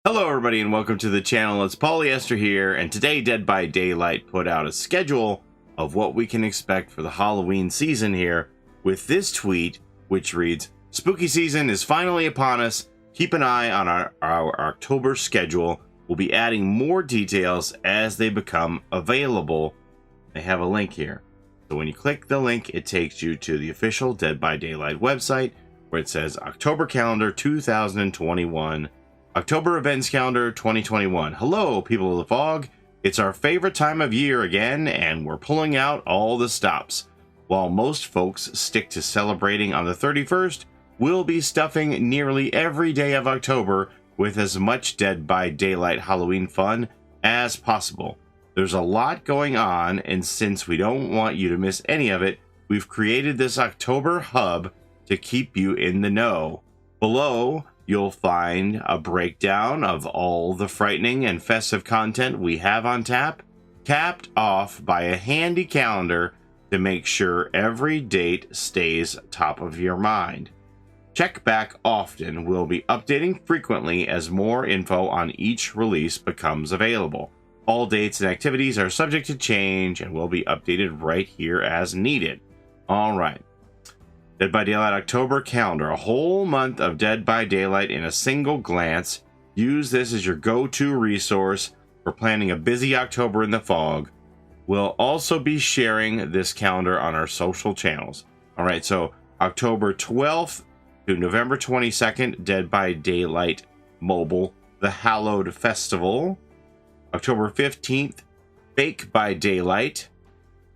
Hello everybody and welcome to the channel. It's Polyester here, and today Dead by Daylight put out a schedule of what we can expect for the Halloween season here with this tweet, which reads, "Spooky season is finally upon us. Keep an eye on our October schedule. We'll be adding more details as they become available." They have a link here. So when you click the link, it takes you to the official Dead by Daylight website where it says October calendar 2021. October Events Calendar 2021. Hello, people of the fog. It's our favorite time of year again, and we're pulling out all the stops. While most folks stick to celebrating on the 31st, we'll be stuffing nearly every day of October with as much Dead by Daylight Halloween fun as possible. There's a lot going on, and since we don't want you to miss any of it, we've created this October hub to keep you in the know. Below, you'll find a breakdown of all the frightening and festive content we have on tap, capped off by a handy calendar to make sure every date stays top of your mind. Check back often. We'll be updating frequently as more info on each release becomes available. All dates and activities are subject to change and will be updated right here as needed. All right. Dead by Daylight October calendar, a whole month of Dead by Daylight in a single glance. Use this as your go-to resource for planning a busy October in the fog. We'll also be sharing this calendar on our social channels. All right, so October 12th to November 22nd, Dead by Daylight Mobile, the Hallowed Festival. October 15th, Fake by Daylight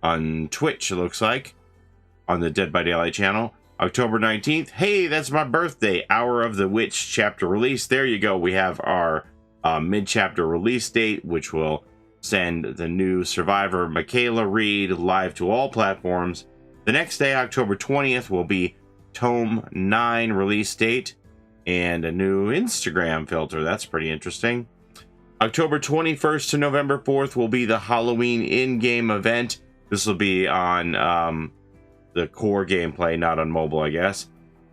on Twitch, it looks like, on the Dead by Daylight channel. October 19th, hey, that's my birthday, Hour of the Witch chapter release. There you go. We have our mid-chapter release date, which will send the new Survivor Michaela Reed live to all platforms. The next day, October 20th, will be Tome 9 release date and a new Instagram filter. That's pretty interesting. October 21st to November 4th will be the Halloween in-game event. This will be on the core gameplay, not on mobile, I guess.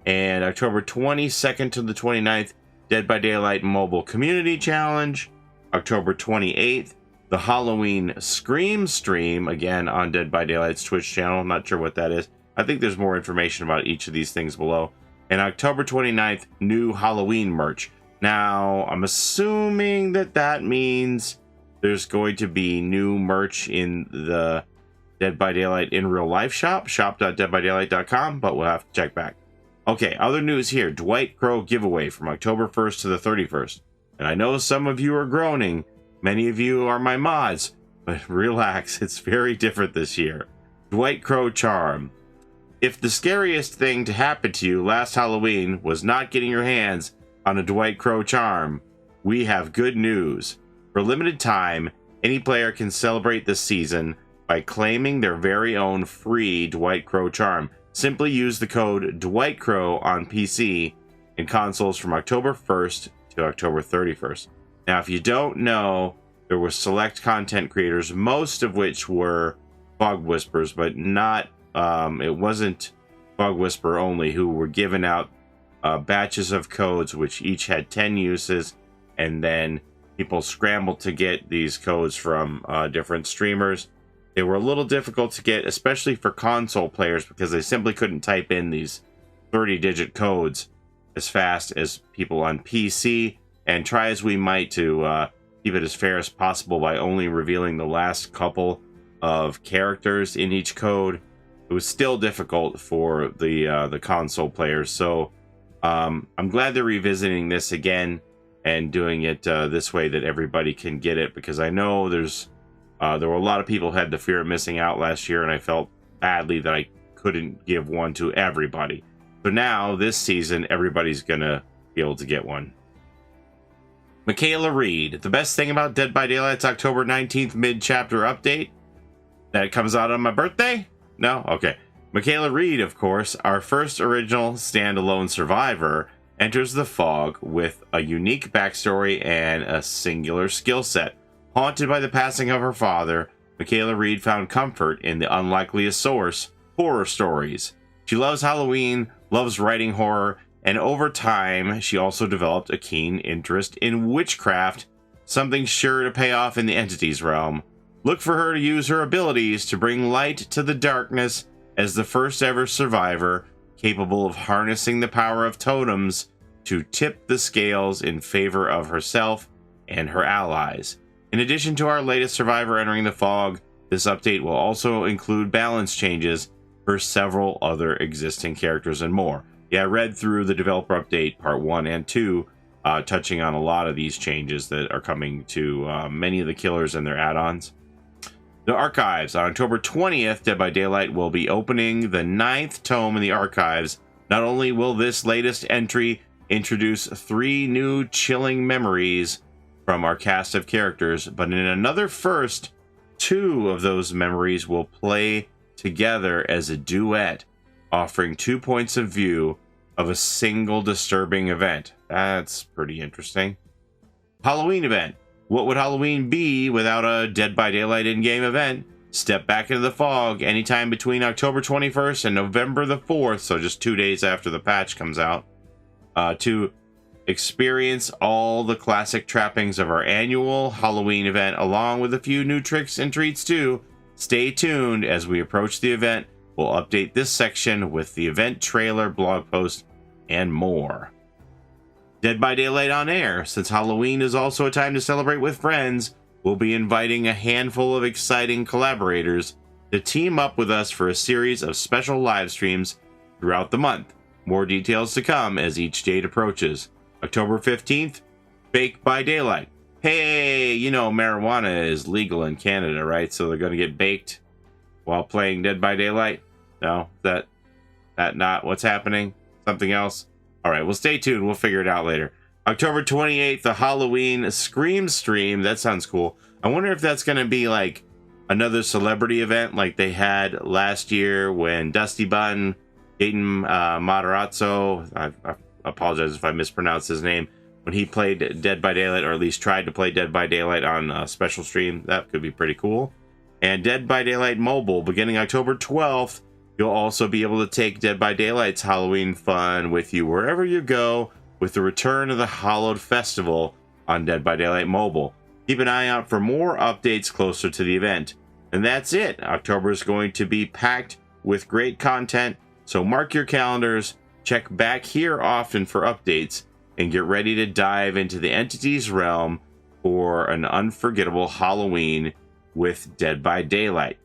And October 22nd to the 29th, Dead by Daylight Mobile Community Challenge. October 28th, the Halloween Scream stream, again on Dead by Daylight's Twitch channel. I'm not sure what that is. I think there's more information about each of these things below. And October 29th, new Halloween merch. Now, I'm assuming that means there's going to be new merch in the Dead by Daylight in real life shop.deadbydaylight.com, but we'll have to check back. Okay, other news here. Dwight Crow giveaway from October 1st to the 31st. And I know some of you are groaning. Many of you are my mods, but relax, it's very different this year. Dwight Crow charm. If the scariest thing to happen to you last Halloween was not getting your hands on a Dwight Crow charm, we have good news. For a limited time, any player can celebrate this season by claiming their very own free Dwight Crow charm. Simply use the code Dwight Crow on PC and consoles from October 1st to October 31st. Now, if you don't know, there were select content creators, most of which were Fog Whispers, but not, it wasn't Fog Whisper only, who were giving out batches of codes, which each had 10 uses, and then people scrambled to get these codes from different streamers. They were a little difficult to get, especially for console players, because they simply couldn't type in these 30-digit codes as fast as people on PC. And try as we might to keep it as fair as possible by only revealing the last couple of characters in each code, it was still difficult for the console players. So I'm glad they're revisiting this again and doing it this way that everybody can get it, because I know there were a lot of people who had the fear of missing out last year, and I felt badly that I couldn't give one to everybody. So now, this season, everybody's gonna be able to get one. Michaela Reed. The best thing about Dead by Daylight's October 19th mid-chapter update? That it comes out on my birthday? No? Okay. Michaela Reed, of course, our first original standalone survivor, enters the fog with a unique backstory and a singular skill set. Haunted by the passing of her father, Michaela Reed found comfort in the unlikeliest source, horror stories. She loves Halloween, loves writing horror, and over time, she also developed a keen interest in witchcraft, something sure to pay off in the entities realm. Look for her to use her abilities to bring light to the darkness as the first ever survivor, capable of harnessing the power of totems to tip the scales in favor of herself and her allies. In addition to our latest survivor entering the fog, this update will also include balance changes for several other existing characters and more. Yeah, I read through the developer update part 1 and 2, touching on a lot of these changes that are coming to many of the killers and their add-ons. The Archives. On October 20th, Dead by Daylight will be opening the 9th tome in the Archives. Not only will this latest entry introduce 3 new chilling memories from our cast of characters, but in another first, 2 of those memories will play together as a duet, offering 2 points of view of a single disturbing event. That's pretty interesting. Halloween event. What would Halloween be without a Dead by Daylight in-game event? Step back into the fog anytime between October 21st and November the 4th, so just 2 days after the patch comes out, to experience all the classic trappings of our annual Halloween event, along with a few new tricks and treats too. Stay tuned as we approach the event. We'll update this section with the event trailer, blog post, and more. Dead by Daylight on air. Since Halloween is also a time to celebrate with friends, we'll be inviting a handful of exciting collaborators to team up with us for a series of special live streams throughout the month. More details to come as each date approaches. October 15th, Baked by Daylight. Hey, you know marijuana is legal in Canada, right? So they're going to get baked while playing Dead by Daylight? No, that not what's happening? Something else? All right, well, stay tuned. We'll figure it out later. October 28th, the Halloween Scream stream. That sounds cool. I wonder if that's going to be like another celebrity event like they had last year when Dusty Button, Gaten Matarazzo, I apologize if I mispronounced his name, when he played Dead by Daylight, or at least tried to play Dead by Daylight on a special stream. That could be pretty cool. And Dead by Daylight Mobile, beginning October 12th, you'll also be able to take Dead by Daylight's Halloween fun with you wherever you go with the return of the Hallowed Festival on Dead by Daylight Mobile. Keep an eye out for more updates closer to the event. And that's it. October is going to be packed with great content, so mark your calendars, check back here often for updates, and get ready to dive into the entities realm for an unforgettable Halloween with Dead by Daylight.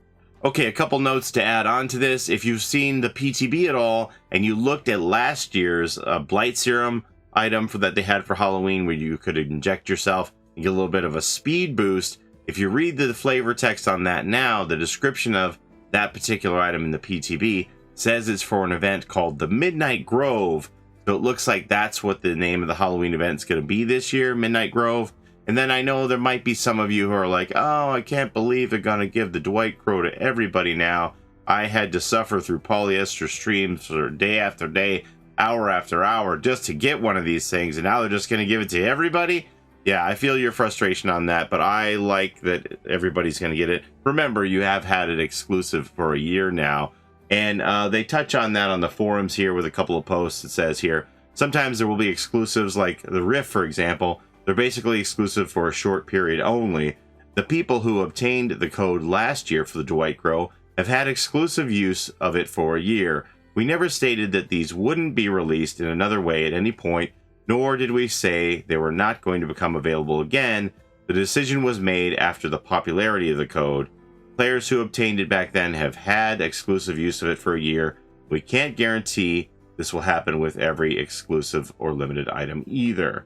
Okay, a couple notes to add on to this. If you've seen the PTB at all and you looked at last year's Blight Serum item that they had for Halloween, where you could inject yourself and get a little bit of a speed boost, if you read the flavor text on that now, the description of that particular item in the PTB says it's for an event called the Midnight Grove. So it looks like that's what the name of the Halloween event is going to be this year, Midnight Grove. And then I know there might be some of you who are like, oh, I can't believe they're going to give the Dwight Crow to everybody now. I had to suffer through polyester streams for day after day, hour after hour, just to get one of these things. And now they're just going to give it to everybody? Yeah, I feel your frustration on that, but I like that everybody's going to get it. Remember, you have had it exclusive for a year now. And they touch on that on the forums here with a couple of posts. It says here, sometimes there will be exclusives like the Rift, for example. They're basically exclusive for a short period only. The people who obtained the code last year for the Dwight Crow have had exclusive use of it for a year. We never stated that these wouldn't be released in another way at any point, nor did we say they were not going to become available again. The decision was made after the popularity of the code. Players who obtained it back then have had exclusive use of it for a year. We can't guarantee this will happen with every exclusive or limited item either.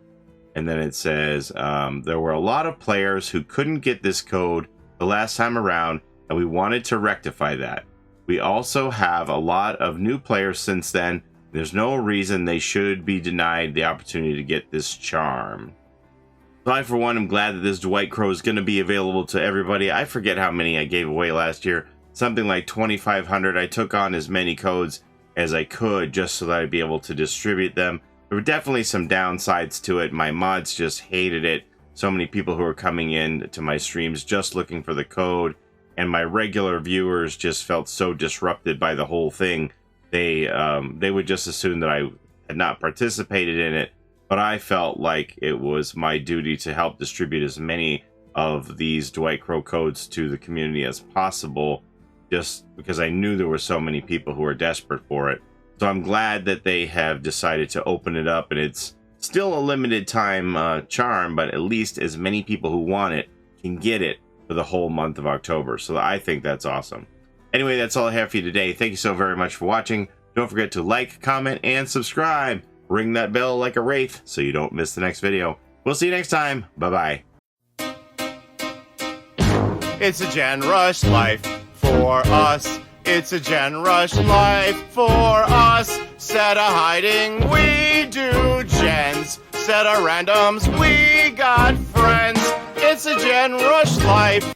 And then it says, there were a lot of players who couldn't get this code the last time around, and we wanted to rectify that. We also have a lot of new players since then. There's no reason they should be denied the opportunity to get this charm. So I, for one, am glad that this Dwight Crow is going to be available to everybody. I forget how many I gave away last year. Something like 2,500. I took on as many codes as I could just so that I'd be able to distribute them. There were definitely some downsides to it. My mods just hated it. So many people who were coming in to my streams just looking for the code, and my regular viewers just felt so disrupted by the whole thing. They would just assume that I had not participated in it, but I felt like it was my duty to help distribute as many of these Dwight Crow codes to the community as possible, just because I knew there were so many people who were desperate for it. So I'm glad that they have decided to open it up, and it's still a limited time charm, but at least as many people who want it can get it for the whole month of October. So I think that's awesome. Anyway, that's all I have for you today. Thank you so very much for watching. Don't forget to like, comment, and subscribe. Ring that bell like a wraith so you don't miss the next video. We'll see you next time. Bye-bye. It's a Gen Rush life for us. It's a Gen Rush life for us. Set a hiding, we do gens. Set a randoms, we got friends. It's a Gen Rush life.